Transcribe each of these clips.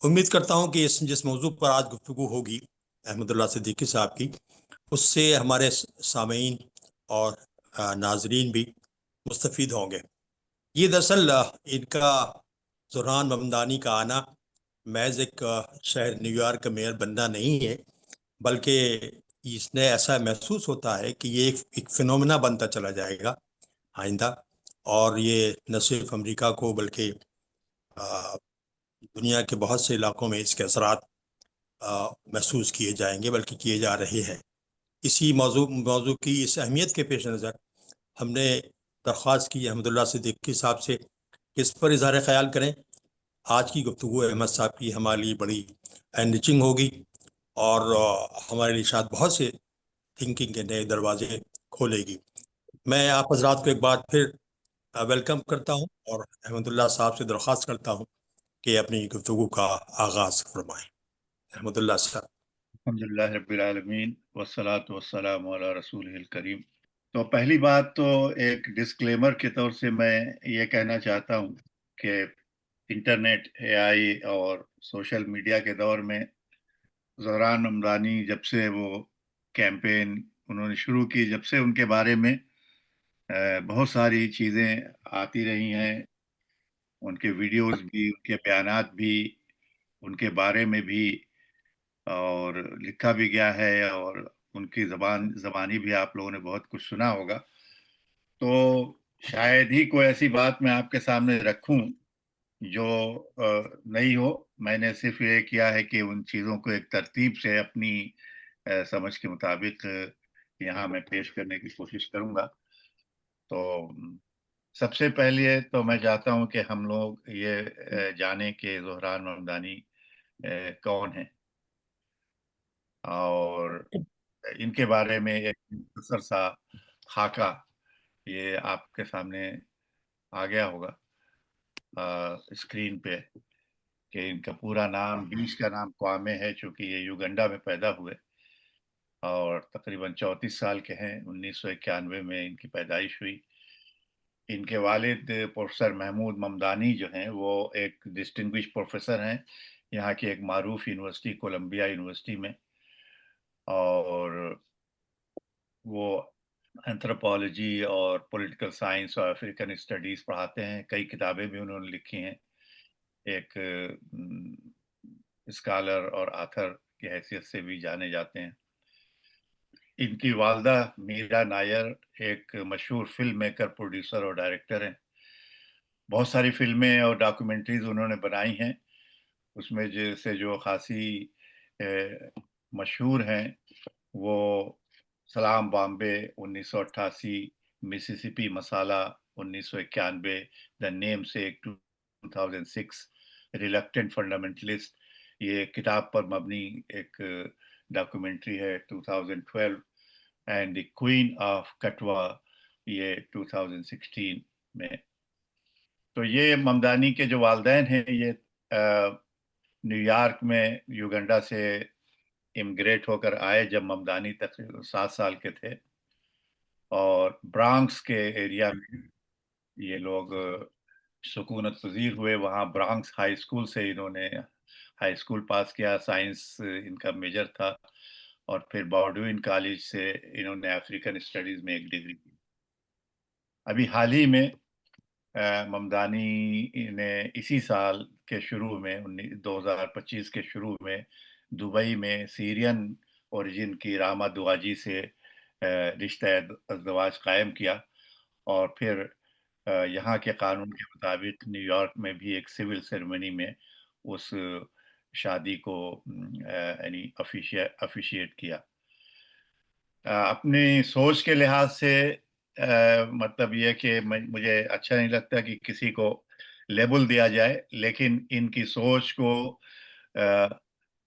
امید کرتا ہوں کہ جس موضوع پر آج گفتگو ہوگی احمد اللہ صدیقی صاحب کی، اس سے ہمارے سامعین اور ناظرین بھی مستفید ہوں گے۔ یہ دراصل ان کا زہران ممدانی کا آنا محض ایک شہر نیو یارک کا میئر بننا نہیں ہے، بلکہ اس نے ایسا محسوس ہوتا ہے کہ یہ ایک فنومنا بنتا چلا جائے گا آئندہ، اور یہ نہ صرف امریکہ کو بلکہ دنیا کے بہت سے علاقوں میں اس کے اثرات محسوس کیے جائیں گے، بلکہ کیے جا رہے ہیں۔ اسی موضوع کی اس اہمیت کے پیش نظر ہم نے درخواست کی احمد اللہ صدیقی صاحب سے کہ اس پر اظہار خیال کریں۔ آج کی گفتگو احمد صاحب کی ہمارے لیے بڑی انریچنگ ہوگی، اور ہمارے لیے شاید بہت سے تھنکنگ کے نئے دروازے کھولے گی۔ میں آپ حضرات کو ایک بار پھر ویلکم کرتا ہوں، اور احمد اللہ صاحب سے درخواست کرتا ہوں کہ اپنی گفتگو کا آغاز فرمائیں۔ احمد اللہ صاحب۔ الحمدللہ رب العالمین والصلاة والسلام علی رسولہ الکریم۔ تو پہلی بات تو ایک ڈسکلیمر کے طور سے میں یہ کہنا چاہتا ہوں کہ انٹرنیٹ، اے آئی اور سوشل میڈیا کے دور میں زہران ممدانی جب سے وہ کیمپین انہوں نے شروع کی، جب سے ان کے بارے میں بہت ساری چیزیں آتی رہی ہیں، ان کے ویڈیوز بھی، ان کے بیانات بھی، ان کے بارے میں بھی، اور لکھا بھی گیا ہے، اور ان کی زبانی بھی آپ لوگوں نے بہت کچھ سنا ہوگا۔ تو شاید ہی کوئی ایسی بات میں آپ کے سامنے رکھوں جو نہیں ہو۔ میں نے صرف یہ کیا ہے کہ ان چیزوں کو ایک ترتیب سے اپنی سمجھ کے مطابق یہاں میں پیش کرنے کی کوشش کروں گا۔ تو سب سے پہلے تو میں چاہتا ہوں کہ ہم لوگ یہ جانیں کہ زہران ممدانی کون ہیں، اور ان کے بارے میں ایک مختصر سا خاکہ یہ آپ کے سامنے آ گیا ہوگا اسکرین پہ، کہ ان کا پورا نام، بیش کا نام کوامے ہے، چونکہ یہ یوگنڈا میں پیدا ہوئے اور تقریباً 34 سال کے ہیں۔ 1991 میں ان کی پیدائش ہوئی۔ ان کے والد پروفیسر محمود ممدانی جو ہیں وہ ایک ڈسٹنگوش پروفیسر ہیں یہاں کی ایک معروف یونیورسٹی، کولمبیا یونیورسٹی میں، اور وہ اینتھروپالوجی اور پولیٹیکل سائنس اور افریقن اسٹڈیز پڑھاتے ہیں۔ کئی کتابیں بھی انہوں نے لکھی ہیں، ایک اسکالر اور آتھر کی حیثیت سے بھی جانے جاتے ہیں۔ ان کی والدہ میرا نائر ایک مشہور فلم میکر، پروڈیوسر اور ڈائریکٹر ہیں۔ بہت ساری فلمیں اور ڈاکومنٹریز انہوں نے بنائی ہیں، اس میں جیسے جو خاصی مشہور ہیں وہ سلام بامبے 1988، مسیسپی مسالہ 1991، دا نیم سیک 2006، ریلکٹنٹ فنڈامنٹلسٹ یہ کتاب پر مبنی ایک ڈاکومنٹری ہے 2012، اینڈ دی کوئین آف کٹوا یہ 2016 میں۔ تو یہ ممدانی کے جو والدین ہیں یہ نیو یارک میں یوگنڈا سے امگریٹ ہو کر آئے جب ممدانی تقریباً 7 سال کے تھے، اور برانکس کے ایریا میں یہ لوگ سکونت پذیر ہوئے۔ وہاں برانکس ہائی اسکول سے انہوں نے ہائی اسکول پاس کیا، سائنس ان کا میجر تھا، اور پھر باؤڈوین کالج سے انہوں نے افریقن اسٹڈیز میں ایک ڈگری کی۔ ابھی حال ہی میں ممدانی نے اسی سال کے شروع میں 2025 کے شروع میں دبئی میں سیرین اوریجن کی راما دواجی سے رشتہ ازدواج قائم کیا، اور پھر یہاں کے قانون کے مطابق نیو یارک میں بھی ایک سول سیریمنی میں اس شادی کو یعنی افیشیٹ کیا۔ اپنی سوچ کے لحاظ سے مطلب یہ کہ مجھے اچھا نہیں لگتا کہ کسی کو لیبل دیا جائے، لیکن ان کی سوچ کو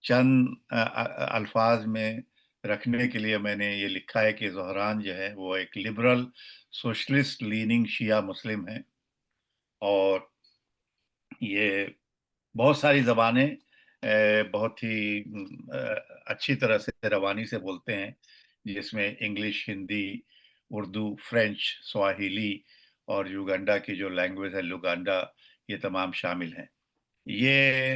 چند الفاظ میں رکھنے کے لیے میں نے یہ لکھا ہے کہ زہران جو ہے وہ ایک لبرل سوشلسٹ لیننگ شیعہ مسلم ہیں، اور یہ بہت ساری زبانیں بہت ہی اچھی طرح سے روانی سے بولتے ہیں، جس میں انگلش، ہندی، اردو، فرینچ، سواہیلی اور یوگنڈا کی جو لینگویج ہے لوگانڈا، یہ تمام شامل ہیں۔ یہ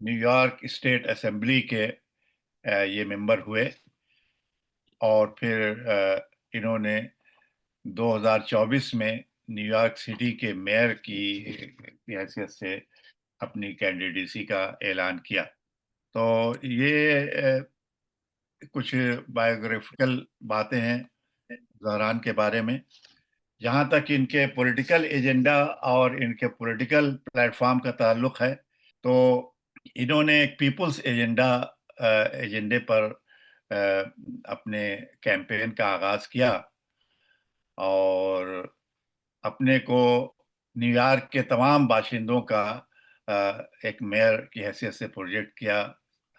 نیو یارک اسٹیٹ اسمبلی کے یہ ممبر ہوئے اور پھر انہوں نے 2024 میں نیو یارک سٹی کے میئر کی حیثیت سے اپنی کینڈیڈیسی کا اعلان کیا. تو یہ کچھ بایوگرافیکل باتیں ہیں زہران کے بارے میں. جہاں تک ان کے پولیٹیکل ایجنڈا اور ان کے پولیٹیکل پلیٹ فارم کا تعلق ہے تو انہوں نے ایک پیپلز ایجنڈے پر اپنے کیمپین کا آغاز کیا اور اپنے کو نیو یارک کے تمام باشندوں کا ایک میئر کی حیثیت سے پروجیکٹ کیا.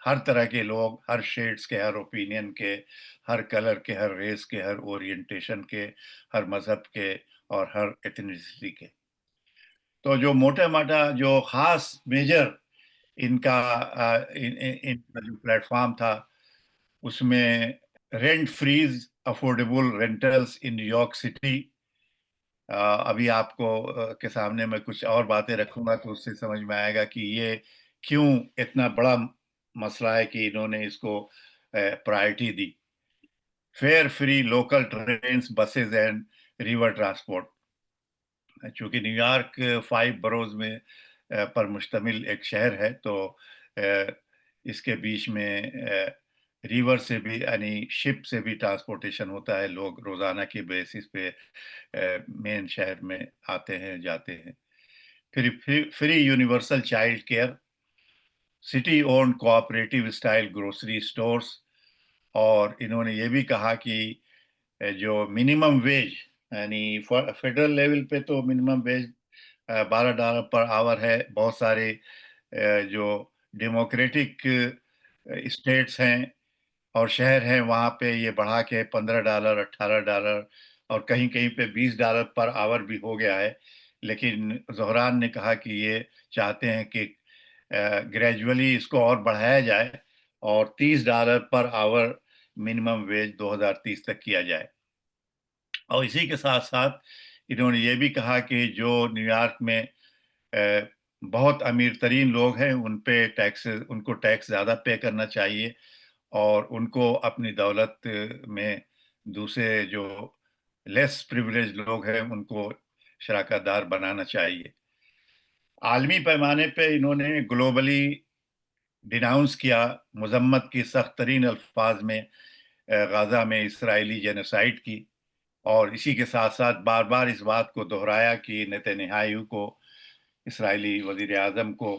ہر طرح کے لوگ، ہر شیڈز کے، ہر اوپینین کے، ہر کلر کے، ہر ریس کے، ہر اورینٹیشن کے، ہر مذہب کے اور ہر ایتھنیسٹی کے. تو جو موٹا موٹا جو خاص میجر ان کا جو پلیٹ فارم تھا اس میں رینٹ فریز افورڈیبل رینٹلز ان نیو یارک سٹی. ابھی آپ کو کے سامنے میں کچھ اور باتیں رکھوں گا تو اس سے سمجھ میں آئے گا کہ یہ کیوں اتنا بڑا مسئلہ ہے کہ انہوں نے اس کو پرائرٹی دی. Fare free local trains, buses and river transport. چونکہ نیو یارک 5 بروز میں پر مشتمل ایک شہر ہے تو اس کے بیچ میں ریور سے بھی یعنی شپ سے بھی ٹرانسپورٹیشن ہوتا ہے. لوگ روزانہ کی بیسس پہ مین شہر میں آتے ہیں جاتے ہیں. پھر free universal child care, city owned cooperative style grocery stores. اور انہوں نے یہ بھی کہا کہ جو منیمم ویج یعنی فیڈرل لیول پہ تو منیمم ویج $12 پر آور ہے. بہت سارے جو ڈیموکریٹک اسٹیٹس ہیں اور شہر ہیں وہاں پہ یہ بڑھا کے $15 $18 اور کہیں کہیں پہ $20 پر آور بھی ہو گیا ہے. لیکن زہران نے کہا کہ یہ چاہتے ہیں کہ گریجولی اس کو اور بڑھایا جائے اور $30 پر آور منیمم ویج 2030 تک کیا جائے. اور اسی کے ساتھ ساتھ انہوں نے یہ بھی کہا کہ جو نیو یارک میں بہت امیر ترین لوگ ہیں ان کو ٹیکس زیادہ پے کرنا چاہیے اور ان کو اپنی دولت میں دوسرے جو لیس پریویلیج لوگ ہیں ان کو شراکت دار بنانا چاہیے. عالمی پیمانے پہ انہوں نے گلوبلی ڈیناؤنس کیا، مذمت کی سخت ترین الفاظ میں غزہ میں اسرائیلی جینوسائیڈ کی. اور اسی کے ساتھ ساتھ بار بار اس بات کو دہرایا کہ نتنیاہو کو، اسرائیلی وزیر اعظم کو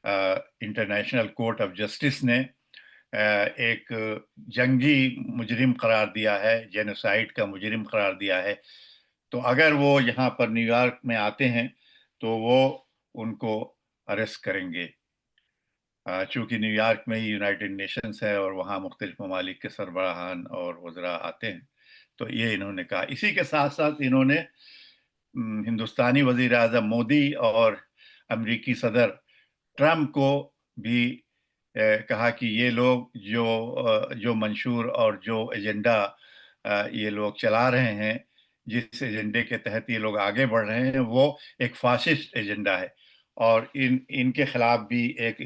انٹرنیشنل کورٹ آف جسٹس نے ایک جنگی مجرم قرار دیا ہے، جینوسائیڈ کا مجرم قرار دیا ہے. تو اگر وہ یہاں پر نیو یارک میں آتے ہیں تو وہ ان کو اریسٹ کریں گے. چونکہ نیو یارک میں ہی یونائٹڈ نیشنز ہے اور وہاں مختلف ممالک کے سربراہان اور وزراء آتے ہیں. تو یہ انہوں نے کہا. اسی کے ساتھ ساتھ انہوں نے ہندوستانی وزیر اعظم مودی اور امریکی صدر ٹرمپ کو بھی کہا کہ یہ لوگ جو منشور اور جو ایجنڈا یہ لوگ چلا رہے ہیں، جس ایجنڈے کے تحت یہ لوگ آگے بڑھ رہے ہیں، وہ ایک فاشسٹ ایجنڈا ہے اور ان کے خلاف بھی ایک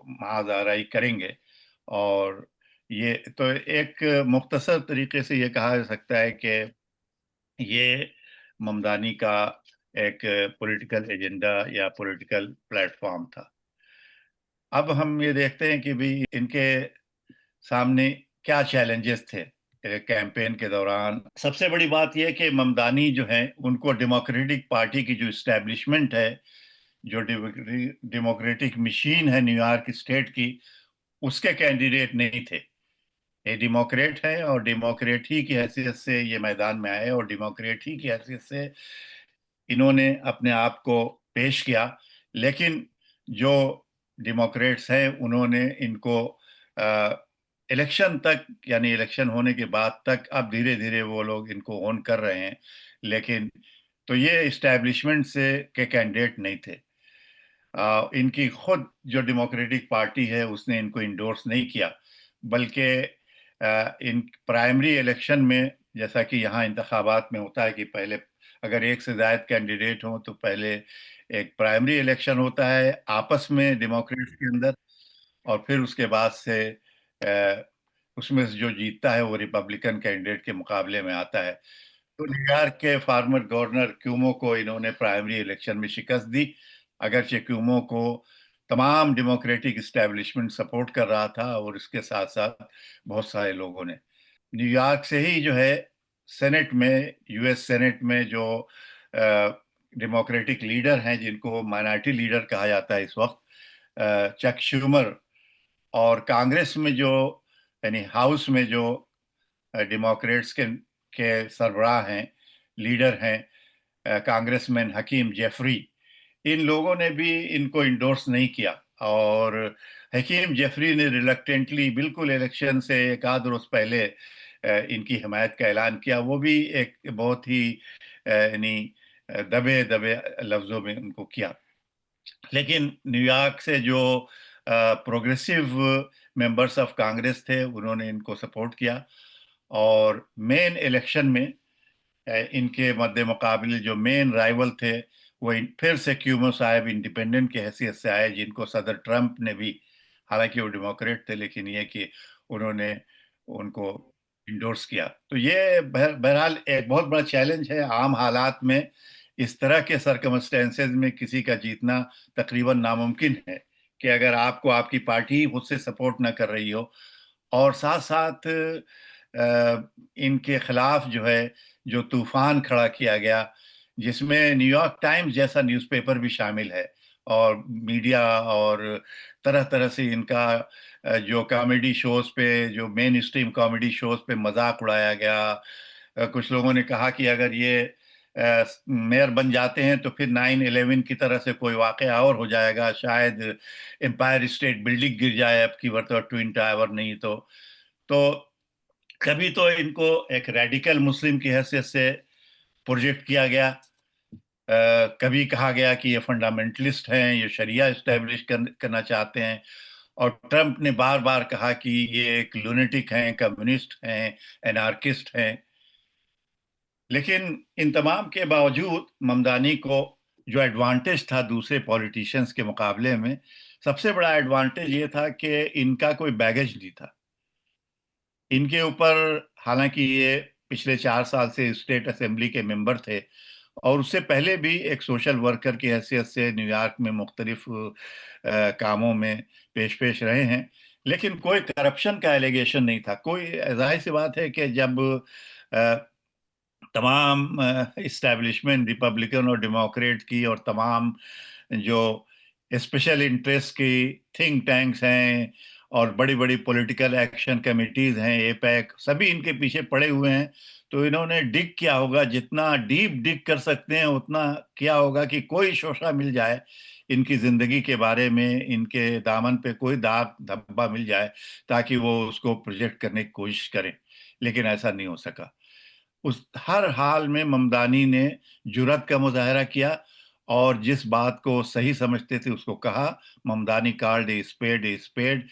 محاذ آرائی کریں گے. اور یہ تو ایک مختصر طریقے سے یہ کہا جا سکتا ہے کہ یہ ممدانی کا ایک پولیٹیکل ایجنڈا یا پولیٹیکل پلیٹ فارم تھا. اب ہم یہ دیکھتے ہیں کہ بھی ان کے سامنے کیا چیلنجز تھے کیمپین کے دوران. سب سے بڑی بات یہ کہ ممدانی جو ہیں ان کو ڈیموکریٹک پارٹی کی جو اسٹیبلشمنٹ ہے، جو ڈیموکریٹک مشین ہے نیو یارک اسٹیٹ کی، اس کے کینڈیڈیٹ نہیں تھے. یہ ڈیموکریٹ ہے اور ڈیموکریٹ ہی کی حیثیت سے یہ میدان میں آئے اور ڈیموکریٹ ہی کی حیثیت سے انہوں نے اپنے آپ کو پیش کیا. لیکن جو ڈیموکریٹس ہیں انہوں نے ان کو الیکشن تک، یعنی الیکشن ہونے کے بعد تک، اب دھیرے دھیرے وہ لوگ ان کو اون کر رہے ہیں. لیکن تو یہ اسٹیبلشمنٹ سے کے کینڈیڈیٹ نہیں تھے. ان کی خود جو ڈیموکریٹک پارٹی ہے اس نے ان کو انڈورس نہیں کیا، بلکہ ان پرائمری الیکشن میں، جیسا کہ یہاں انتخابات میں ہوتا ہے کہ پہلے اگر ایک سے زائد کینڈیڈیٹ ہوں تو پہلے ایک پرائمری الیکشن ہوتا ہے آپس میں ڈیموکریٹس کے اندر، اور پھر اس کے بعد سے اس میں سے جو جیتتا ہے وہ ریپبلکن کینڈیڈیٹ کے مقابلے میں آتا ہے۔ تو نیو یارک کے فارمر گورنر کیومو کو انہوں نے پرائمری الیکشن میں شکست دی، اگرچہ کیومو کو تمام ڈیموکریٹک اسٹیبلشمنٹ سپورٹ کر رہا تھا، اور اس کے ساتھ ساتھ بہت سارے لوگوں نے نیو یارک سے ہی جو ہے سینٹ میں، یو ایس سینٹ میں جو ڈیموکریٹک لیڈر ہیں جن کو مائنارٹی لیڈر کہا جاتا ہے اس وقت، چک شومر، اور کانگریس میں جو یعنی ہاؤس میں جو ڈیموکریٹس کے سربراہ ہیں، لیڈر ہیں، کانگریس مین حکیم جیفری، ان لوگوں نے بھی ان کو انڈورس نہیں کیا، اور حکیم جیفری نے ریلکٹنٹلی بالکل الیکشن سے ایک آدھ روز پہلے ان کی حمایت کا اعلان کیا، وہ بھی ایک بہت ہی یعنی دبے دبے لفظوں میں ان کو کیا۔ لیکن نیو یارک سے جو پروگریسو ممبرس آف کانگریس تھے انہوں نے ان کو سپورٹ کیا، اور مین الیکشن میں ان کے مد مقابل جو مین رائیول تھے وہ پھر سے کیومو صاحب انڈیپینڈنٹ کی حیثیت سے آئے، جن کو صدر ٹرمپ نے بھی، حالانکہ وہ ڈیموکریٹ تھے لیکن یہ کہ انہوں نے ان کو انڈورس کیا۔ تو یہ بہرحال ایک بہت بڑا چیلنج ہے عام حالات میں، اس طرح کے سرکمسٹینسز میں کسی کا جیتنا تقریباً ناممکن ہے، کہ اگر آپ کو آپ کی پارٹی خود سے سپورٹ نہ کر رہی ہو، اور ساتھ ساتھ ان کے خلاف جو ہے جو طوفان کھڑا کیا گیا، جس میں نیو یارک ٹائمز جیسا نیوز پیپر بھی شامل ہے، اور میڈیا اور طرح طرح سے ان کا جو کامیڈی شوز پہ، جو مین اسٹریم کامیڈی شوز پہ مذاق اڑایا گیا۔ کچھ لوگوں نے کہا کہ اگر یہ میئر بن جاتے ہیں تو پھر 9/11 کی طرح سے کوئی واقعہ اور ہو جائے گا، شاید امپائر اسٹیٹ بلڈنگ گر جائے اب کی مرتبہ، ٹوئن ٹاور نہیں تو کبھی تو ان کو ایک ریڈیکل مسلم کی حیثیت سے پروجیکٹ کیا گیا، کبھی کہا گیا کہ یہ فنڈامنٹلسٹ ہیں، یہ شریعہ اسٹیبلش کرنا چاہتے ہیں، اور ٹرمپ نے بار بار کہا کہ یہ ایک لونیٹک ہیں، کمیونسٹ ہیں، انارکسٹ ہیں۔ لیکن ان تمام کے باوجود ممدانی کو جو ایڈوانٹیج تھا دوسرے پولیٹیشنز کے مقابلے میں، سب سے بڑا ایڈوانٹیج یہ تھا کہ ان کا کوئی بیگیج نہیں تھا۔ ان کے اوپر، حالانکہ یہ پچھلے 4 سال سے اسٹیٹ اسمبلی کے ممبر تھے، اور اس سے پہلے بھی ایک سوشل ورکر کی حیثیت سے نیو یارک میں مختلف کاموں میں پیش رہے ہیں، لیکن کوئی کرپشن کا ایلیگیشن نہیں تھا۔ کوئی، ظاہر سی بات ہے کہ جب تمام اسٹیبلشمنٹ ریپبلکن اور ڈیموکریٹ کی، اور تمام جو اسپیشل انٹرسٹ کی تھنک ٹینکس ہیں اور بڑی بڑی پولیٹیکل ایکشن کمیٹیز ہیں، اے پیک، سبھی ان کے پیچھے پڑے ہوئے ہیں، تو انہوں نے ڈگ کیا ہوگا، جتنا ڈیپ ڈگ کر سکتے ہیں اتنا کیا ہوگا کہ کوئی شوشہ مل جائے ان کی زندگی کے بارے میں، ان کے دامن پہ کوئی داغ دھبا مل جائے تاکہ وہ اس کو پروجیکٹ کرنے کی کوشش کریں، لیکن ایسا نہیں ہو سکا۔ ہر حال میں ممدانی نے جرأت کا مظاہرہ کیا، اور جس بات کو صحیح سمجھتے تھے اس کو کہا۔ Mamdani called a spade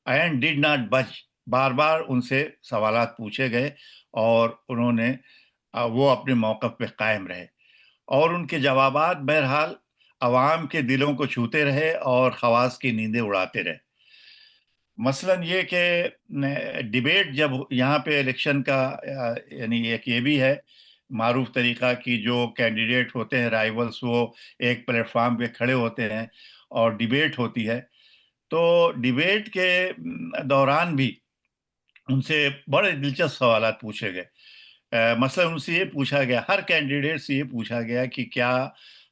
and did not budge. بار بار ان سے سوالات پوچھے گئے، اور انہوں نے وہ اپنے موقف پہ قائم رہے، اور ان کے جوابات بہرحال عوام کے دلوں کو چھوتے رہے اور خواص کی نیندیں اڑاتے رہے۔ مثلا یہ کہ ڈیبیٹ جب یہاں پہ الیکشن کا یعنی ایک یہ بھی ہے معروف طریقہ کہ جو کینڈیڈیٹ ہوتے ہیں رائیولز، وہ ایک پلیٹ فارم پہ کھڑے ہوتے ہیں اور ڈیبیٹ ہوتی ہے، تو ڈیبیٹ کے دوران بھی ان سے بڑے دلچسپ سوالات پوچھے گئے۔ مثلا ان سے یہ پوچھا گیا، ہر کینڈیڈیٹ سے یہ پوچھا گیا کہ کیا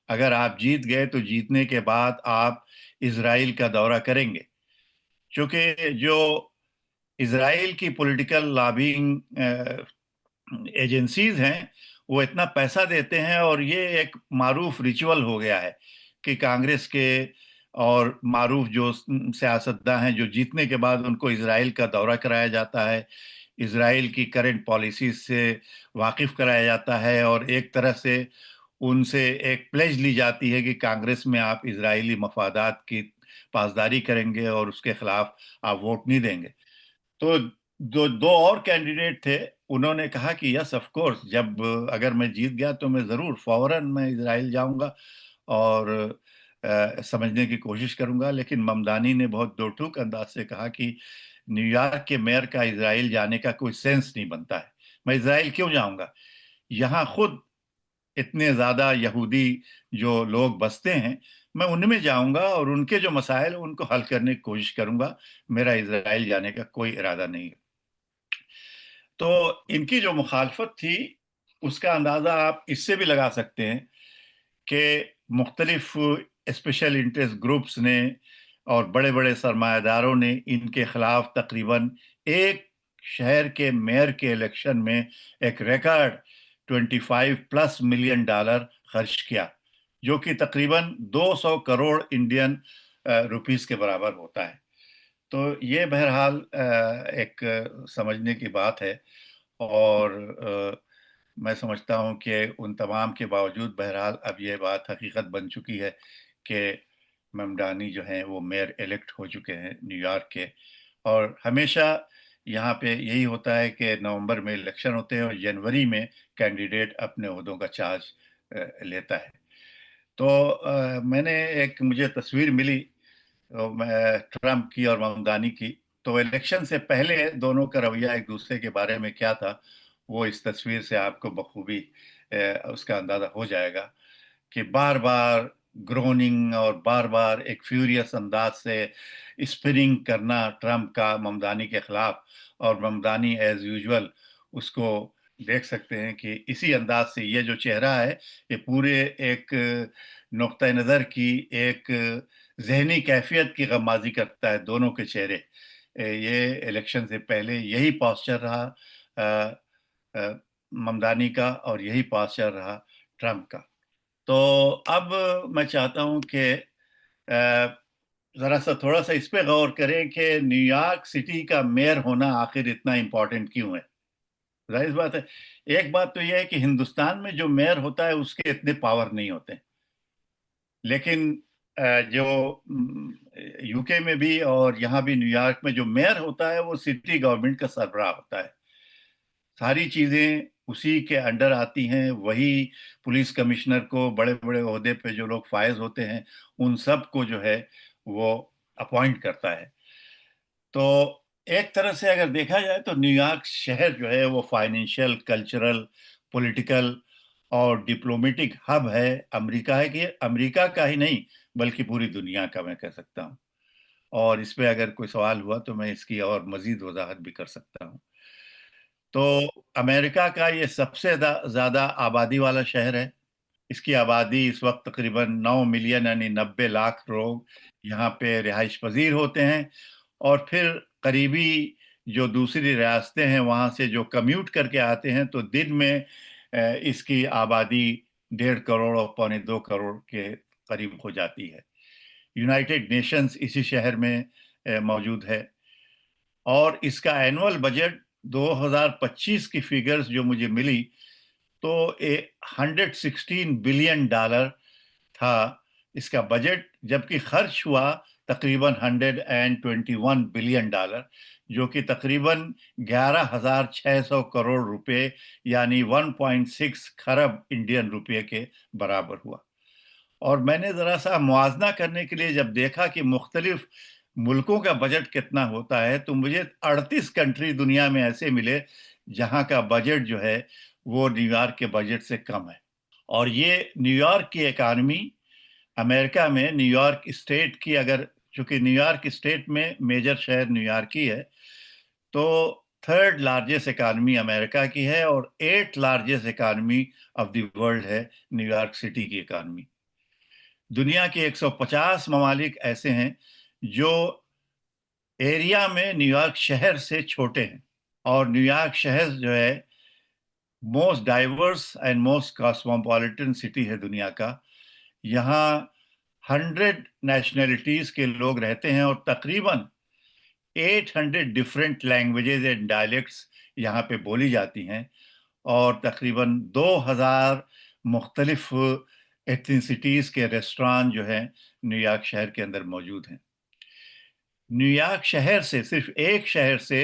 اگر آپ جیت گئے تو جیتنے کے بعد آپ اسرائیل کا دورہ کریں گے؟ چونکہ جو اسرائیل کی پولیٹیکل لابینگ ایجنسیز ہیں وہ اتنا پیسہ دیتے ہیں، اور یہ ایک معروف ریچول ہو گیا ہے کہ کانگریس کے اور معروف جو سیاستداں ہیں جو جیتنے کے بعد ان کو اسرائیل کا دورہ کرایا جاتا ہے، اسرائیل کی کرنٹ پالیسیز سے واقف کرایا جاتا ہے، اور ایک طرح سے ان سے ایک پلیج لی جاتی ہے کہ کانگریس میں آپ اسرائیلی مفادات کی پاسداری کریں گے اور اس کے خلاف آپ ووٹ نہیں دیں گے۔ تو دو اور کینڈیڈیٹ تھے، انہوں نے کہا کہ یس آف کورس، جب اگر میں جیت گیا تو میں ضرور فوراً میں اسرائیل جاؤں گا اور سمجھنے کی کوشش کروں گا. لیکن ممدانی نے بہت دو ٹوک انداز سے کہا کہ نیو یارک کے میئر کا اسرائیل جانے کا کوئی سینس نہیں بنتا ہے. میں اسرائیل کیوں جاؤں گا؟ یہاں خود اتنے زیادہ یہودی جو لوگ بستے ہیں، میں ان میں جاؤں گا اور ان کے جو مسائل ان کو حل کرنے کی کوشش کروں گا. میرا اسرائیل جانے کا کوئی ارادہ نہیں ہے. تو ان کی جو مخالفت تھی اس کا اندازہ آپ اس سے بھی لگا سکتے ہیں کہ مختلف اسپیشل انٹرسٹ گروپس نے اور بڑے بڑے سرمایہ داروں نے ان کے خلاف تقریباً ایک شہر کے میئر کے الیکشن میں ایک ریکارڈ 25+ ملین ڈالر خرچ کیا، جو کہ تقریباً 200 کروڑ انڈین روپیز کے برابر ہوتا ہے. تو یہ بہرحال ایک سمجھنے کی بات ہے، اور میں سمجھتا ہوں کہ ان تمام کے باوجود بہرحال اب یہ بات حقیقت بن چکی ہے کہ ممدانی جو ہیں وہ میئر الیکٹ ہو چکے ہیں نیو یارک کے. اور ہمیشہ یہاں پہ یہی ہوتا ہے کہ نومبر میں الیکشن ہوتے ہیں اور جنوری میں کینڈیڈیٹ اپنے عہدوں کا چارج لیتا ہے. تو میں نے مجھے تصویر ملی ٹرمپ کی اور ممدانی کی. تو الیکشن سے پہلے دونوں کا رویہ ایک دوسرے کے بارے میں کیا تھا، وہ اس تصویر سے آپ کو بخوبی اس کا اندازہ ہو جائے گا کہ بار بار گروننگ اور بار بار ایک فیوریس انداز سے اسپننگ کرنا ٹرمپ کا ممدانی کے خلاف، اور ممدانی ایز یوزول اس کو دیکھ سکتے ہیں کہ اسی انداز سے یہ جو چہرہ ہے یہ پورے ایک نقطہ نظر کی ایک ذہنی کیفیت کی غمازی کرتا ہے دونوں کے چہرے. یہ الیکشن سے پہلے یہی پاسچر رہا ممدانی کا اور یہی پاسچر رہا ٹرمپ کا. تو اب میں چاہتا ہوں کہ ذرا سا تھوڑا سا اس پہ غور کریں کہ نیو یارک سٹی کا میئر ہونا آخر اتنا امپورٹنٹ کیوں ہے. ظاہر بات ہے، ایک بات تو یہ ہے کہ ہندوستان میں جو میئر ہوتا ہے اس کے اتنے پاور نہیں ہوتے، لیکن جو یو کے میں بھی اور یہاں بھی نیو یارک میں جو میئر ہوتا ہے وہ سٹی گورنمنٹ کا سربراہ ہوتا ہے. ساری چیزیں اسی کے انڈر آتی ہیں. وہی پولیس کمشنر کو، بڑے بڑے عہدے پہ جو لوگ فائز ہوتے ہیں ان سب کو جو ہے وہ اپوائنٹ کرتا ہے. تو ایک طرح سے اگر دیکھا جائے تو نیو یارک شہر جو ہے وہ فائنینشیل، کلچرل، پولیٹیکل اور ڈپلومیٹک ہب ہے امریکہ ہے، کہ امریکہ کا ہی نہیں بلکہ پوری دنیا کا میں کہہ سکتا ہوں. اور اس پہ اگر کوئی سوال ہوا تو میں اس کی اور مزید وضاحت بھی کر سکتا ہوں. تو امریکہ کا یہ سب سے زیادہ آبادی والا شہر ہے. اس کی آبادی اس وقت تقریباً 9 ملین یعنی 90 لاکھ لوگ یہاں پہ رہائش پذیر ہوتے ہیں. اور پھر قریبی جو دوسری ریاستیں ہیں وہاں سے جو کمیوٹ کر کے آتے ہیں تو دن میں اس کی آبادی 1.5 کروڑ اور 1.25 کروڑ کے قریب ہو جاتی ہے. یونائٹڈ نیشنز اسی شہر میں موجود ہے، اور اس کا اینول بجٹ 2025 کی فیگرز جو مجھے ملی تو 116 بلین ڈالر تھا اس کا بجٹ، جبکہ خرچ ہوا تقریباً 121 بلین ڈالر، جو کہ تقریباً 11,600 کروڑ روپے یعنی 1.6 خرب انڈین روپے کے برابر ہوا. اور میں نے ذرا سا موازنہ کرنے کے لیے جب دیکھا کہ مختلف ملکوں کا بجٹ کتنا ہوتا ہے تو مجھے 38 کنٹری دنیا میں ایسے ملے جہاں کا بجٹ جو ہے وہ نیو یارک کے بجٹ سے کم ہے. اور یہ نیو یارک کی اکانومی امریکہ میں نیو یارک اسٹیٹ کی، اگر چونکہ نیو یارک اسٹیٹ میں میجر شہر نیو یارک ہی ہے، تو 3rd لارجسٹ اکانومی امریکہ کی ہے اور 8th largest economy of the world ہے نیو یارک سٹی کی اکانومی. دنیا کے 150 ممالک ایسے ہیں جو ایریا میں نیو یارک شہر سے چھوٹے ہیں، اور نیو یارک شہر جو ہے most diverse and most cosmopolitan city ہے دنیا کا. یہاں 100 نیشنلٹیز کے لوگ رہتے ہیں اور تقریباً 800 ڈفرینٹ لینگویجز اینڈ ڈائلیکٹس یہاں پہ بولی جاتی ہیں، اور تقریباً 2000 مختلف ایتھنیسٹیز کے ریسٹوران جو ہیں نیو یارک شہر کے اندر موجود ہیں. نیو یارک شہر سے، صرف ایک شہر سے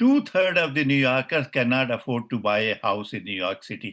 2/3 of the New Yorkers cannot afford to buy a house in New York City,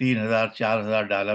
$3000-4000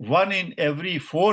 1 in every 4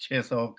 600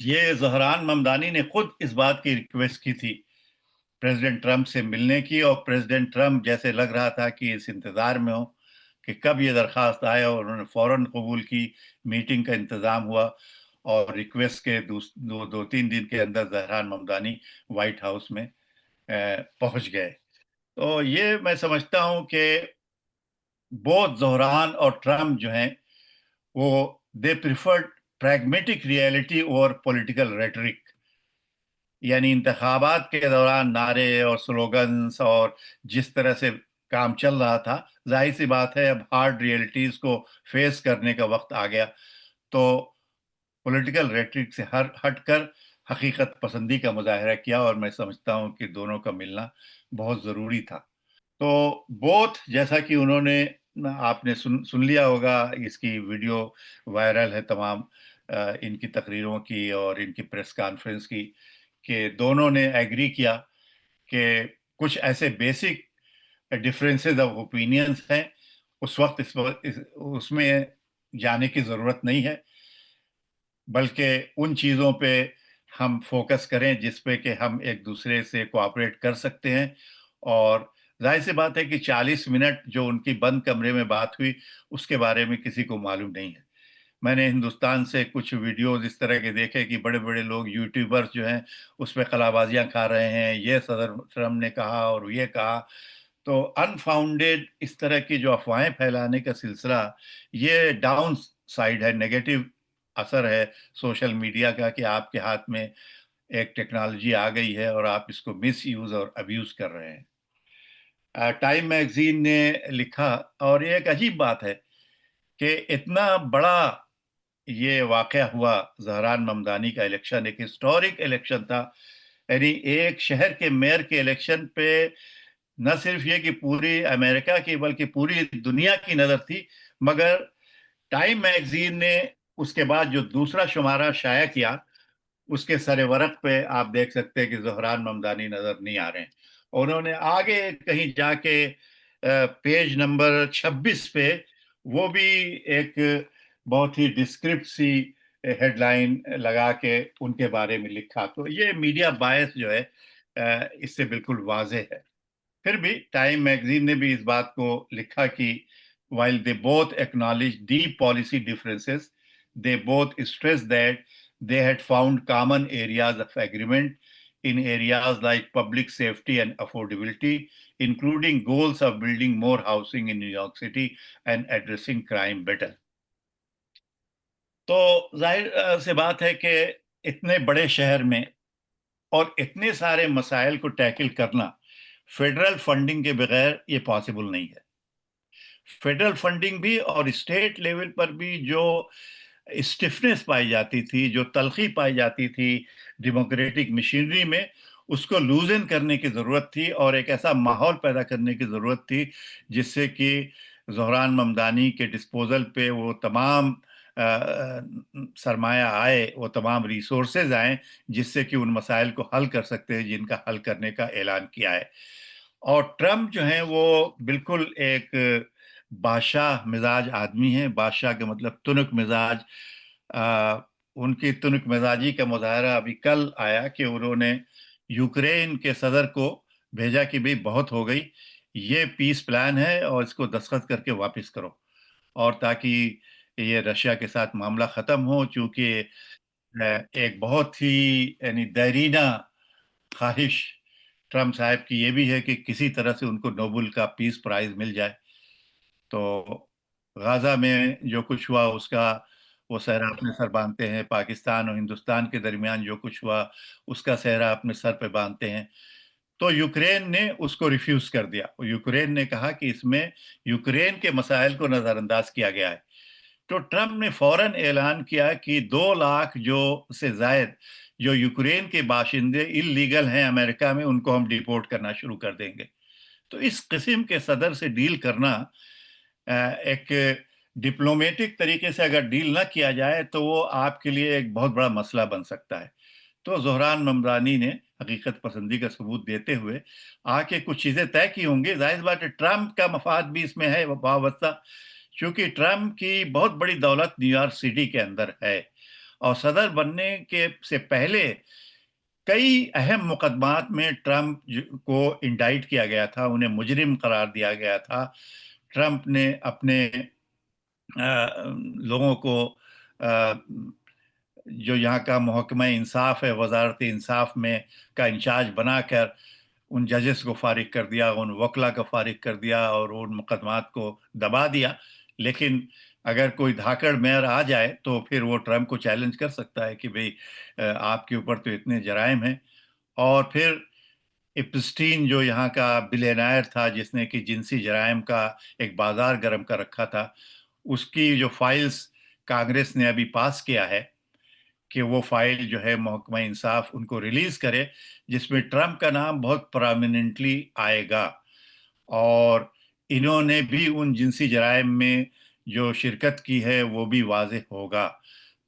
یہ زہران ممدانی نے خود اس بات کی ریکویسٹ کی تھی پریزیڈنٹ ٹرمپ سے ملنے کی، اور پریزیڈنٹ ٹرمپ جیسے لگ رہا تھا کہ اس انتظار میں ہو کہ کب یہ درخواست آئے، اور انہوں نے فوراً قبول کی، میٹنگ کا انتظام ہوا، اور ریکویسٹ کے دو تین دن کے اندر زہران ممدانی وائٹ ہاؤس میں پہنچ گئے۔ تو یہ میں سمجھتا ہوں کہ بہت زہران اور ٹرمپ جو ہیں وہ دے پریفرڈ پریگمیٹک ریئلٹی اور پولیٹیکل ریٹرک، یعنی انتخابات کے دوران نعرے اور سلوگنز اور جس طرح سے کام چل رہا تھا، ظاہر سی بات ہے اب ہارڈ ریئلٹیز کو فیس کرنے کا وقت آ گیا، تو پولیٹیکل ریٹرک سے ہٹ کر حقیقت پسندی کا مظاہرہ کیا، اور میں سمجھتا ہوں کہ دونوں کا ملنا بہت ضروری تھا۔ تو بوتھ، جیسا کہ انہوں نے، آپ نے سن لیا ہوگا، اس کی ویڈیو وائرل ہے تمام ان کی تقریروں کی اور ان کی پریس کانفرنس کی، کہ دونوں نے ایگری کیا کہ کچھ ایسے بیسک ڈفرینسز آف اوپینینز ہیں، اس وقت اس میں جانے کی ضرورت نہیں ہے، بلکہ ان چیزوں پہ ہم فوکس کریں جس پہ کہ ہم ایک دوسرے سے کوآپریٹ کر سکتے ہیں۔ اور ظاہر سی بات ہے کہ 40 منٹ جو ان کی بند کمرے میں بات ہوئی، اس کے بارے میں کسی کو معلوم نہیں ہے۔ میں نے ہندوستان سے کچھ ویڈیوز اس طرح کے دیکھے کہ بڑے بڑے لوگ یوٹیوبرز جو ہیں اس پہ قلا بازیاں کھا رہے ہیں، یہ صدر ٹرمپ نے کہا اور یہ کہا، تو انفاؤنڈیڈ اس طرح کی جو افواہیں پھیلانے کا سلسلہ، یہ ڈاؤن سائیڈ ہے، نیگیٹو اثر ہے سوشل میڈیا کا، کہ آپ کے ہاتھ میں ایک ٹیکنالوجی آ گئی ہے اور آپ اس کو مس یوز اور ابیوز کر رہے ہیں۔ ٹائم میگزین نے لکھا، اور یہ ایک عجیب بات ہے کہ اتنا بڑا یہ واقعہ ہوا، زہران ممدانی کا الیکشن ایک ہسٹورک الیکشن تھا، یعنی ایک شہر کے میئر کے الیکشن پہ نہ صرف یہ کہ پوری امریکہ کی بلکہ پوری دنیا کی نظر تھی، مگر ٹائم میگزین نے اس کے بعد جو دوسرا شمارہ شائع کیا، اس کے سر ورق پہ آپ دیکھ سکتے ہیں کہ زہران ممدانی نظر نہیں آ رہے ہیں، اور انہوں نے آگے کہیں جا کے پیج نمبر 26 پہ وہ بھی ایک بہت ہی ڈسکرپٹ سی ہیڈ لائن لگا کے ان کے بارے میں لکھا۔ تو یہ میڈیا بائس جو ہے اس سے بالکل واضح ہے۔ پھر بھی ٹائم میگزین نے بھی اس بات کو لکھا کہ while they both acknowledged deep policy differences, they both stressed that they had found common areas of agreement in areas like public safety and affordability, including goals of building more housing in New York City and addressing crime better. تو ظاہر سے بات ہے کہ اتنے بڑے شہر میں اور اتنے سارے مسائل کو ٹیکل کرنا فیڈرل فنڈنگ کے بغیر یہ پاسبل نہیں ہے۔ فیڈرل فنڈنگ بھی اور اسٹیٹ لیول پر بھی جو اسٹفنس پائی جاتی تھی، جو تلخی پائی جاتی تھی ڈیموکریٹک مشینری میں، اس کو لوزن کرنے کی ضرورت تھی، اور ایک ایسا ماحول پیدا کرنے کی ضرورت تھی جس سے کہ زہران ممدانی کے ڈسپوزل پہ وہ تمام سرمایہ آئے، وہ تمام ریسورسز آئیں جس سے کہ ان مسائل کو حل کر سکتے ہیں جن کا حل کرنے کا اعلان کیا ہے۔ اور ٹرمپ جو ہیں وہ بالکل ایک بادشاہ مزاج آدمی ہیں، بادشاہ کا مطلب تنک مزاج۔ ان کی تنک مزاجی کا مظاہرہ ابھی کل آیا کہ انہوں نے یوکرین کے صدر کو بھیجا کہ بھئی بہت ہو گئی، یہ پیس پلان ہے اور اس کو دستخط کر کے واپس کرو، اور تاکہ یہ رشیا کے ساتھ معاملہ ختم ہو، چونکہ ایک بہت ہی یعنی دیرینہ خواہش ٹرمپ صاحب کی یہ بھی ہے کہ کسی طرح سے ان کو نوبل کا پیس پرائز مل جائے۔ تو غازہ میں جو کچھ ہوا اس کا وہ صحرا اپنے سر باندھتے ہیں، پاکستان اور ہندوستان کے درمیان جو کچھ ہوا اس کا صحرا اپنے سر پہ باندھتے ہیں۔ تو یوکرین نے اس کو ریفیوز کر دیا، یوکرین نے کہا کہ اس میں یوکرین کے مسائل کو نظر انداز کیا گیا ہے۔ تو ٹرمپ نے فوراً اعلان کیا کہ 2 لاکھ سے زائد جو یوکرین کے باشندے اللیگل ہیں امریکہ میں، ان کو ہم ڈیپورٹ کرنا شروع کر دیں گے۔ تو اس قسم کے صدر سے ڈیل کرنا ایک ڈپلومیٹک طریقے سے اگر ڈیل نہ کیا جائے تو وہ آپ کے لیے ایک بہت بڑا مسئلہ بن سکتا ہے۔ تو زہران ممدانی نے حقیقت پسندی کا ثبوت دیتے ہوئے آ کے کچھ چیزیں طے کی ہوں گی۔ ظاہر بات ہے ٹرمپ کا مفاد بھی اس میں ہے وابستہ، چونکہ ٹرمپ کی بہت بڑی دولت نیو یارک سٹی کے اندر ہے، اور صدر بننے کے سے پہلے کئی اہم مقدمات میں ٹرمپ کو انڈائٹ کیا گیا تھا، انہیں مجرم قرار دیا گیا تھا. ٹرمپ نے اپنے لوگوں کو جو یہاں کا محکمہ انصاف ہے، وزارت انصاف میں کا انچارج بنا کر ان ججز کو فارغ کر دیا، ان وکلا کو فارغ کر دیا اور ان مقدمات کو دبا دیا. لیکن اگر کوئی دھاکڑ میئر آ جائے تو پھر وہ ٹرمپ کو چیلنج کر سکتا ہے کہ بھئی آپ کے اوپر تو اتنے جرائم ہیں. اور پھر اپسٹین جو یہاں کا بلینائر تھا، جس نے کہ جنسی جرائم کا ایک بازار گرم کر رکھا تھا، اس کی جو فائلز کانگریس نے ابھی پاس کیا ہے کہ وہ فائل جو ہے محکمہ انصاف ان کو ریلیز کرے، جس میں ٹرمپ کا نام بہت پرامیننٹلی آئے گا. اور انہوں نے بھی ان جنسی جرائم میں جو شرکت کی ہے وہ بھی واضح ہوگا.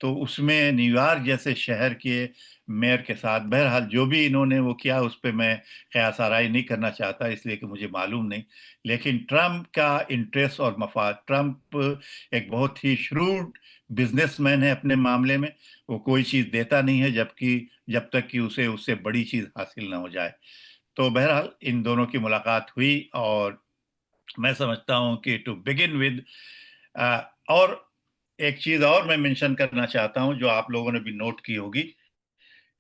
تو اس میں نیو یارک جیسے شہر کے میئر کے ساتھ، بہرحال جو بھی انہوں نے وہ کیا اس پہ میں قیاس آرائی نہیں کرنا چاہتا، اس لیے کہ مجھے معلوم نہیں. لیکن ٹرمپ کا انٹرسٹ اور مفاد، ٹرمپ ایک بہت ہی شروڈ بزنس مین ہے اپنے معاملے میں. وہ کوئی چیز دیتا نہیں ہے جب تک کہ اسے اس سے بڑی چیز حاصل نہ ہو جائے. تو بہرحال ان دونوں کی ملاقات ہوئی، اور میں سمجھتا ہوں کہ ٹو بگن ود، اور ایک چیز اور میں منشن کرنا چاہتا ہوں جو آپ لوگوں نے بھی نوٹ کی ہوگی،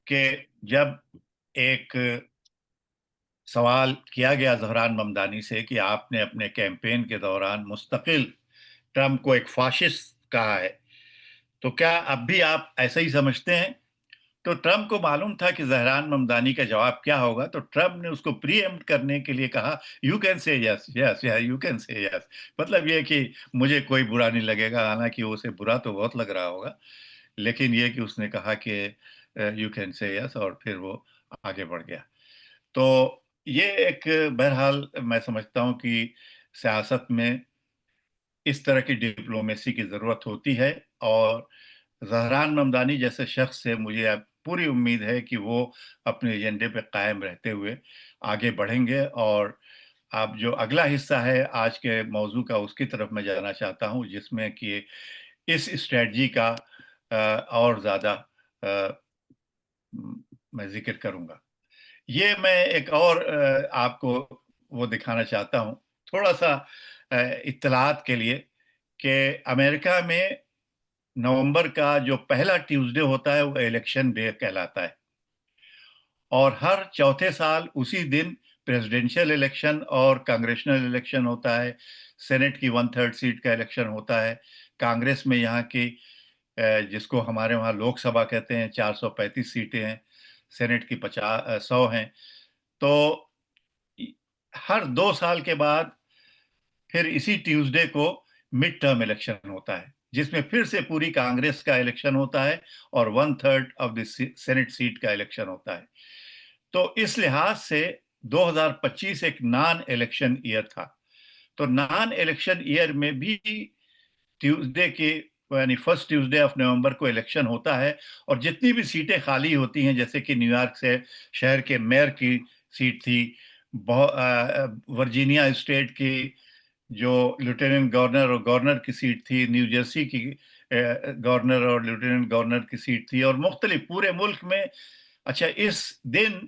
کہ جب ایک سوال کیا گیا زہران ممدانی سے کہ آپ نے اپنے کیمپین کے دوران مستقل ٹرمپ کو ایک فاشسٹ کہا ہے، تو کیا اب بھی آپ ایسا ہی سمجھتے ہیں؟ تو ٹرمپ کو معلوم تھا کہ زہران ممدانی کا جواب کیا ہوگا، تو ٹرمپ نے اس کو پری ایمپٹ کرنے کے لیے کہا you can say yes yes you can say یس. مطلب یہ کہ مجھے کوئی برا نہیں لگے گا، حالانکہ اسے برا تو بہت لگ رہا ہوگا، لیکن یہ کہ اس نے کہا کہ یو کین سے یس، اور پھر وہ آگے بڑھ گیا. تو یہ ایک بہرحال میں سمجھتا ہوں کہ سیاست میں اس طرح کی ڈپلومیسی کی ضرورت ہوتی ہے، اور زہران ممدانی جیسے شخص سے مجھے اب پوری امید ہے کہ وہ اپنے ایجنڈے پہ قائم رہتے ہوئے آگے بڑھیں گے. اور اب جو اگلا حصہ ہے آج کے موضوع کا، اس کی طرف میں جانا چاہتا ہوں، جس میں کہ اس اسٹریٹجی کا اور زیادہ میں ذکر کروں گا. یہ میں ایک اور آپ کو وہ دکھانا چاہتا ہوں تھوڑا سا اطلاعات کے لیے، کہ امریکہ میں نومبر کا جو پہلا ٹیوزڈے ہوتا ہے وہ الیکشن ڈے کہلاتا ہے، اور ہر چوتھے سال اسی دن پریزیڈنشل الیکشن اور کانگریشنل الیکشن ہوتا ہے. سینٹ کی 1/3 سیٹ کا الیکشن ہوتا ہے. کانگریس میں یہاں کی جس کو ہمارے وہاں لوک سبھا کہتے ہیں 435 سیٹیں ہیں، سینٹ کی 100 ہیں. تو ہر 2 سال کے بعد پھر اسی ٹیوزڈے کو مڈ ٹرم الیکشن ہوتا ہے، جس میں پھر سے پوری کانگریس کا الیکشن ہوتا ہے اور 1/3 آف دی سینٹ سیٹ کا الیکشن ہوتا ہے. تو اس لحاظ سے 2025 ایک نان الیکشن ایئر تھا. تو نان الیکشن ایئر میں بھی ٹیوزڈے کے یعنی فرسٹ ٹیوزڈے آف نومبر کو الیکشن ہوتا ہے، اور جتنی بھی سیٹیں خالی ہوتی ہیں، جیسے کہ نیو یارک سے شہر کے میئر کی سیٹ تھی، ورجینیا اسٹیٹ کی جو لیفٹیننٹ گورنر اور گورنر کی سیٹ تھی، نیو جرسی کی گورنر اور لیفٹیننٹ گورنر کی سیٹ تھی، اور مختلف پورے ملک میں. اچھا، اس دن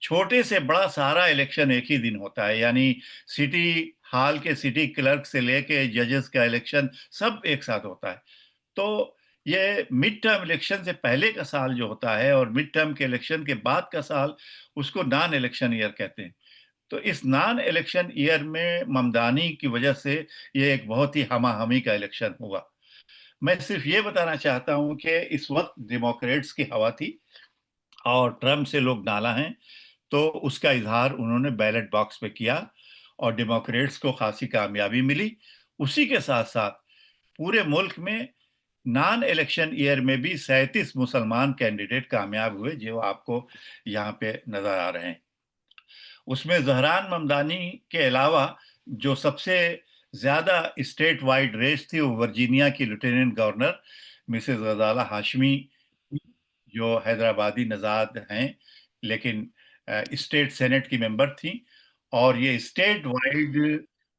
چھوٹے سے بڑا سارا الیکشن ایک ہی دن ہوتا ہے، یعنی سٹی ہال کے سٹی کلرک سے لے کے ججز کا الیکشن سب ایک ساتھ ہوتا ہے. تو یہ مڈ ٹرم الیکشن سے پہلے کا سال جو ہوتا ہے اور مڈ ٹرم کے الیکشن کے بعد کا سال، اس کو نان الیکشن ایئر کہتے ہیں. تو اس نان الیکشن ایئر میں ممدانی کی وجہ سے یہ ایک بہت ہی ہمہ ہمی کا الیکشن ہوا. میں صرف یہ بتانا چاہتا ہوں کہ اس وقت ڈیموکریٹس کی ہوا تھی اور ٹرمپ سے لوگ نالا ہیں، تو اس کا اظہار انہوں نے بیلٹ باکس پہ کیا اور ڈیموکریٹس کو خاصی کامیابی ملی. اسی کے ساتھ ساتھ پورے ملک میں نان الیکشن ایئر میں بھی 37 مسلمان کینڈیڈیٹ کامیاب ہوئے، جو آپ کو یہاں پہ نظر آ رہے ہیں. اس میں زہران ممدانی کے علاوہ جو سب سے زیادہ اسٹیٹ وائڈ ریس تھی وہ ورجینیا کی lieutenant governor Mrs Ghazala Hashmi, جو حیدرآبادی نژاد ہیں لیکن اسٹیٹ سینٹ کی ممبر تھیں. اور یہ اسٹیٹ وائڈ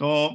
تو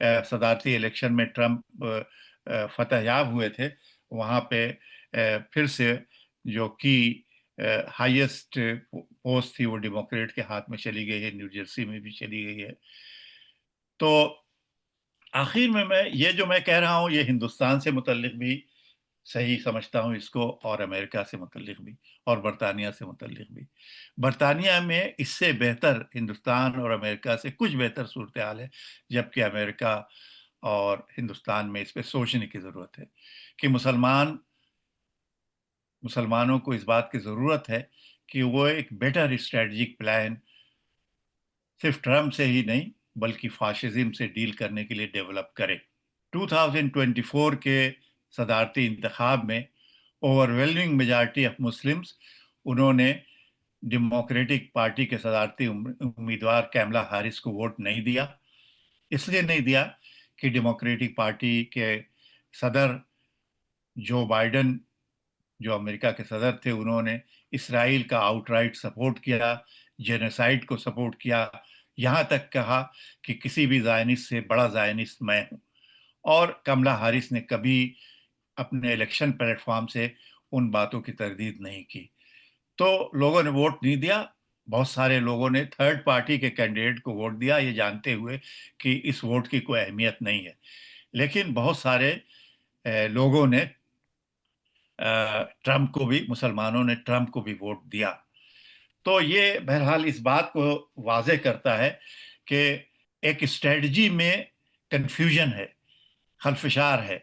صدارتی الیکشن میں ٹرمپ فتح یاب ہوئے تھے، وہاں پہ پھر سے جو کی ہائیسٹ پوسٹ تھی وہ ڈیموکریٹ کے ہاتھ میں چلی گئی ہے، نیو جرسی میں بھی چلی گئی ہے۔ تو آخر میں یہ جو میں کہہ رہا ہوں یہ ہندوستان سے متعلق بھی صحیح سمجھتا ہوں اس کو، اور امریکہ سے متعلق بھی، اور برطانیہ سے متعلق بھی۔ برطانیہ میں اس سے بہتر ہندوستان اور امریکہ سے کچھ بہتر صورتحال ہے، جبکہ امریکہ اور ہندوستان میں اس پہ سوچنے کی ضرورت ہے کہ مسلمانوں کو اس بات کی ضرورت ہے کہ وہ ایک بیٹر اسٹریٹجک پلان صرف ٹرمپ سے ہی نہیں بلکہ فاشزم سے ڈیل کرنے کے لیے ڈیولپ کرے۔ 2024 کے صدارتی انتخاب میں اوورویلمنگ میجارٹی آف مسلمز انہوں نے ڈیموکریٹک پارٹی کے صدارتی امیدوار کیملا ہیرس کو ووٹ نہیں دیا۔ اس لیے نہیں دیا کہ ڈیموکریٹک پارٹی کے صدر جو بائیڈن، جو امریکہ کے صدر تھے، انہوں نے اسرائیل کا آؤٹ رائٹ سپورٹ کیا، جینوسائیڈ کو سپورٹ کیا، یہاں تک کہا کہ کسی بھی زائنسٹ سے بڑا زائنسٹ میں ہوں۔ اور کملا ہیرس نے کبھی اپنے الیکشن پلیٹ فارم سے ان باتوں کی تردید نہیں کی۔ تو لوگوں نے ووٹ نہیں دیا، بہت سارے لوگوں نے تھرڈ پارٹی کے کینڈیڈیٹ کو ووٹ دیا، یہ جانتے ہوئے کہ اس ووٹ کی کوئی اہمیت نہیں ہے۔ لیکن بہت سارے لوگوں نے ٹرمپ کو بھی، مسلمانوں نے ٹرمپ کو بھی ووٹ دیا۔ تو یہ بہرحال اس بات کو واضح کرتا ہے کہ ایک اسٹریٹجی میں کنفیوژن ہے، خلفشار ہے۔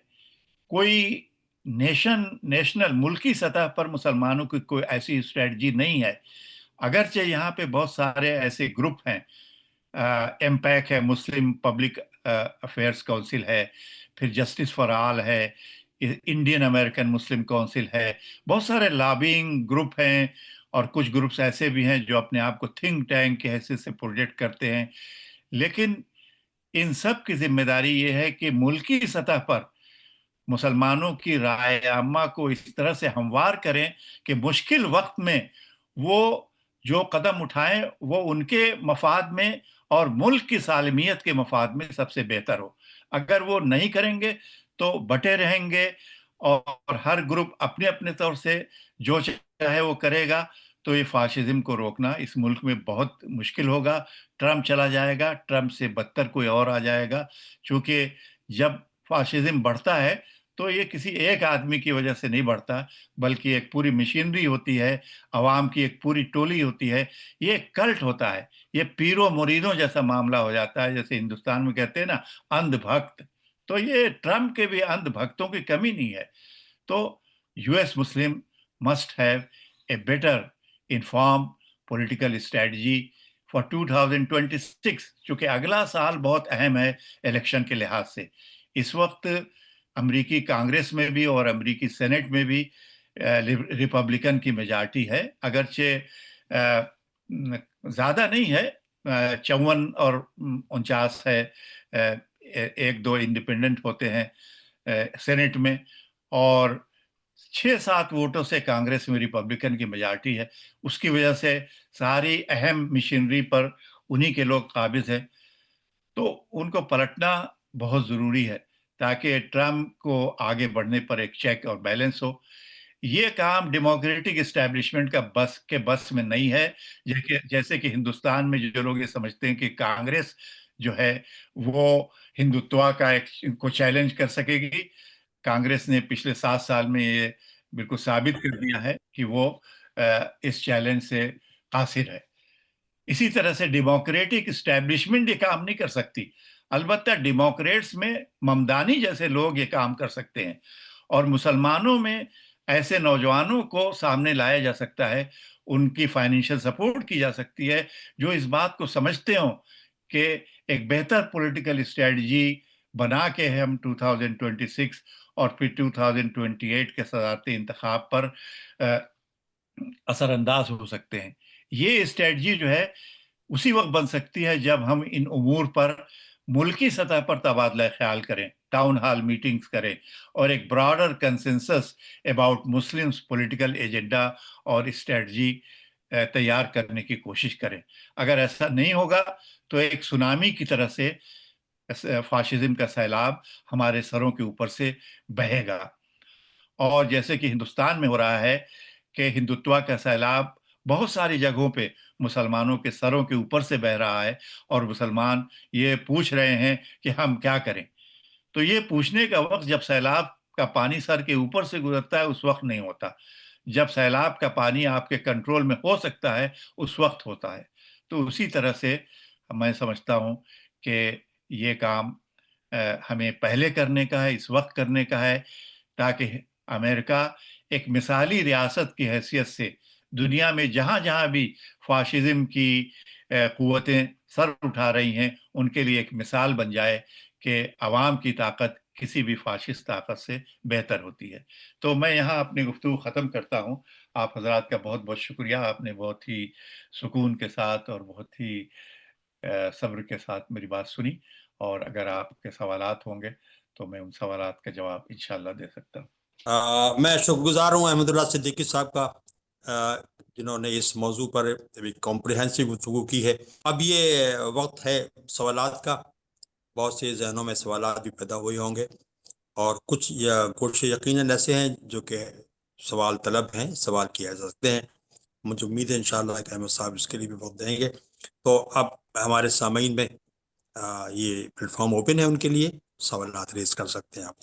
کوئی نیشنل ملکی سطح پر مسلمانوں کی کوئی ایسی اسٹریٹجی نہیں ہے، اگرچہ یہاں پہ بہت سارے ایسے گروپ ہیں، ایم پیک ہے، مسلم پبلک افیئرس کونسل ہے، پھر جسٹس فار آل ہے، انڈین امریکن مسلم کونسل ہے، بہت سارے لابینگ گروپ ہیں، اور کچھ گروپس ایسے بھی ہیں جو اپنے آپ کو تھنک ٹینک کی حیثیت سے پروجیکٹ کرتے ہیں۔ لیکن ان سب کی ذمہ داری یہ ہے کہ ملکی سطح پر مسلمانوں کی رائے عامہ کو اس طرح سے ہموار کریں کہ مشکل وقت میں وہ جو قدم اٹھائیں وہ ان کے مفاد میں اور ملک کی سالمیت کے مفاد میں سب سے بہتر ہو۔ اگر وہ نہیں کریں گے تو بٹے رہیں گے، اور ہر گروپ اپنے اپنے طور سے جو چاہے وہ کرے گا، تو یہ فاشزم کو روکنا اس ملک میں بہت مشکل ہوگا۔ ٹرمپ چلا جائے گا، ٹرمپ سے بدتر کوئی اور آ جائے گا، چونکہ جب فاشزم بڑھتا ہے تو یہ کسی ایک آدمی کی وجہ سے نہیں بڑھتا، بلکہ ایک پوری مشینری ہوتی ہے، عوام کی ایک پوری ٹولی ہوتی ہے، یہ ایک کلٹ ہوتا ہے، یہ پیروں مریدوں جیسا معاملہ ہو جاتا ہے، جیسے ہندوستان میں کہتے ہیں نا اندھ بھکت۔ تو یہ ٹرمپ کے بھی اندھ بھکتوں کی کمی نہیں ہے۔ تو U S Muslim must have a better inform political strategy for 2026، چونکہ اگلا سال بہت اہم ہے الیکشن کے لحاظ سے۔ اس وقت امریکی کانگریس میں بھی اور امریکی سینٹ میں بھی ریپبلکن کی میجارٹی ہے، اگرچہ زیادہ نہیں ہے، 54 اور 49 ہے، ایک دو انڈیپینڈنٹ ہوتے ہیں سینٹ میں، اور 6-7 ووٹوں سے کانگریس میں ریپبلکن کی میجارٹی ہے۔ اس کی وجہ سے ساری اہم مشینری پر انہی کے لوگ قابض ہیں، تو ان کو پلٹنا بہت ضروری ہے تاکہ ٹرمپ کو آگے بڑھنے پر ایک چیک اور بیلنس ہو۔ یہ کام ڈیموکریٹک اسٹیبلشمنٹ کا بس میں نہیں ہے، جیسے کہ ہندوستان میں جو لوگ یہ سمجھتے ہیں کہ کانگریس جو ہے وہ ہندوتوا کا کو چیلنج کر سکے گی۔ کانگریس نے پچھلے 7 سال میں یہ بالکل ثابت کر دیا ہے کہ وہ اس چیلنج سے قاصر ہے۔ اسی طرح سے ڈیموکریٹک اسٹیبلشمنٹ یہ کام نہیں کر سکتی، البتہ ڈیموکریٹس میں ممدانی جیسے لوگ یہ کام کر سکتے ہیں، اور مسلمانوں میں ایسے نوجوانوں کو سامنے لایا جا سکتا ہے، ان کی فائنینشیل سپورٹ کی جا سکتی ہے جو اس بات کو سمجھتے ہوں کہ ایک بہتر پولیٹیکل اسٹریٹجی بنا کے ہم 2026 اور پھر 2028 کے صدارتی انتخاب پر اثر انداز ہو سکتے ہیں۔ یہ اسٹریٹجی جو ہے اسی وقت بن سکتی ہے جب ہم ان امور پر ملکی سطح پر تبادلہ خیال کریں، ٹاؤن ہال میٹنگز کریں، اور ایک broader consensus about Muslims political agenda اور اسٹریٹجی تیار کرنے کی کوشش کریں۔ اگر ایسا نہیں ہوگا تو ایک سونامی کی طرح سے فاشزم کا سیلاب ہمارے سروں کے اوپر سے بہے گا. اور جیسے کہ ہندوستان میں ہو رہا ہے کہ ہندوتوا کا سیلاب بہت ساری جگہوں پہ مسلمانوں کے سروں کے اوپر سے بہ رہا ہے اور مسلمان یہ پوچھ رہے ہیں کہ ہم کیا کریں. تو یہ پوچھنے کا وقت جب سیلاب کا پانی سر کے اوپر سے گزرتا ہے اس وقت نہیں ہوتا. جب سیلاب کا پانی آپ کے کنٹرول میں ہو سکتا ہے اس وقت ہوتا ہے. تو اسی طرح سے میں سمجھتا ہوں کہ یہ کام ہمیں پہلے کرنے کا ہے، اس وقت کرنے کا ہے، تاکہ امریکہ ایک مثالی ریاست کی حیثیت سے دنیا میں جہاں جہاں بھی فاشزم کی قوتیں سر اٹھا رہی ہیں ان کے لیے ایک مثال بن جائے کہ عوام کی طاقت کسی بھی فاشسٹ طاقت سے بہتر ہوتی ہے. تو میں یہاں اپنی گفتگو ختم کرتا ہوں. آپ حضرات کا بہت بہت شکریہ. آپ نے بہت ہی سکون کے ساتھ اور بہت ہی صبر کے ساتھ میری بات سنی، اور اگر آپ کے سوالات ہوں گے تو میں ان سوالات کا جواب انشاءاللہ دے سکتا ہوں. میں شکر گزار ہوں احمد اللہ صدیقی صاحب کا، جنہوں نے اس موضوع پر کمپریہنسو گفتگو کی ہے. اب یہ وقت ہے سوالات کا. بہت سے ذہنوں میں سوالات بھی پیدا ہوئے ہوں گے، اور کچھ یقیناً ایسے ہیں جو کہ سوال طلب ہیں، سوال کیا جا سکتے ہیں. مجھے امید ہے انشاءاللہ کہ احمد صاحب اس کے لیے بھی وقت دیں گے. تو اب ہمارے سامعین میں یہ پلیٹ فارم اوپن ہے، ان کے لیے سوالات ریز کر سکتے ہیں آپ.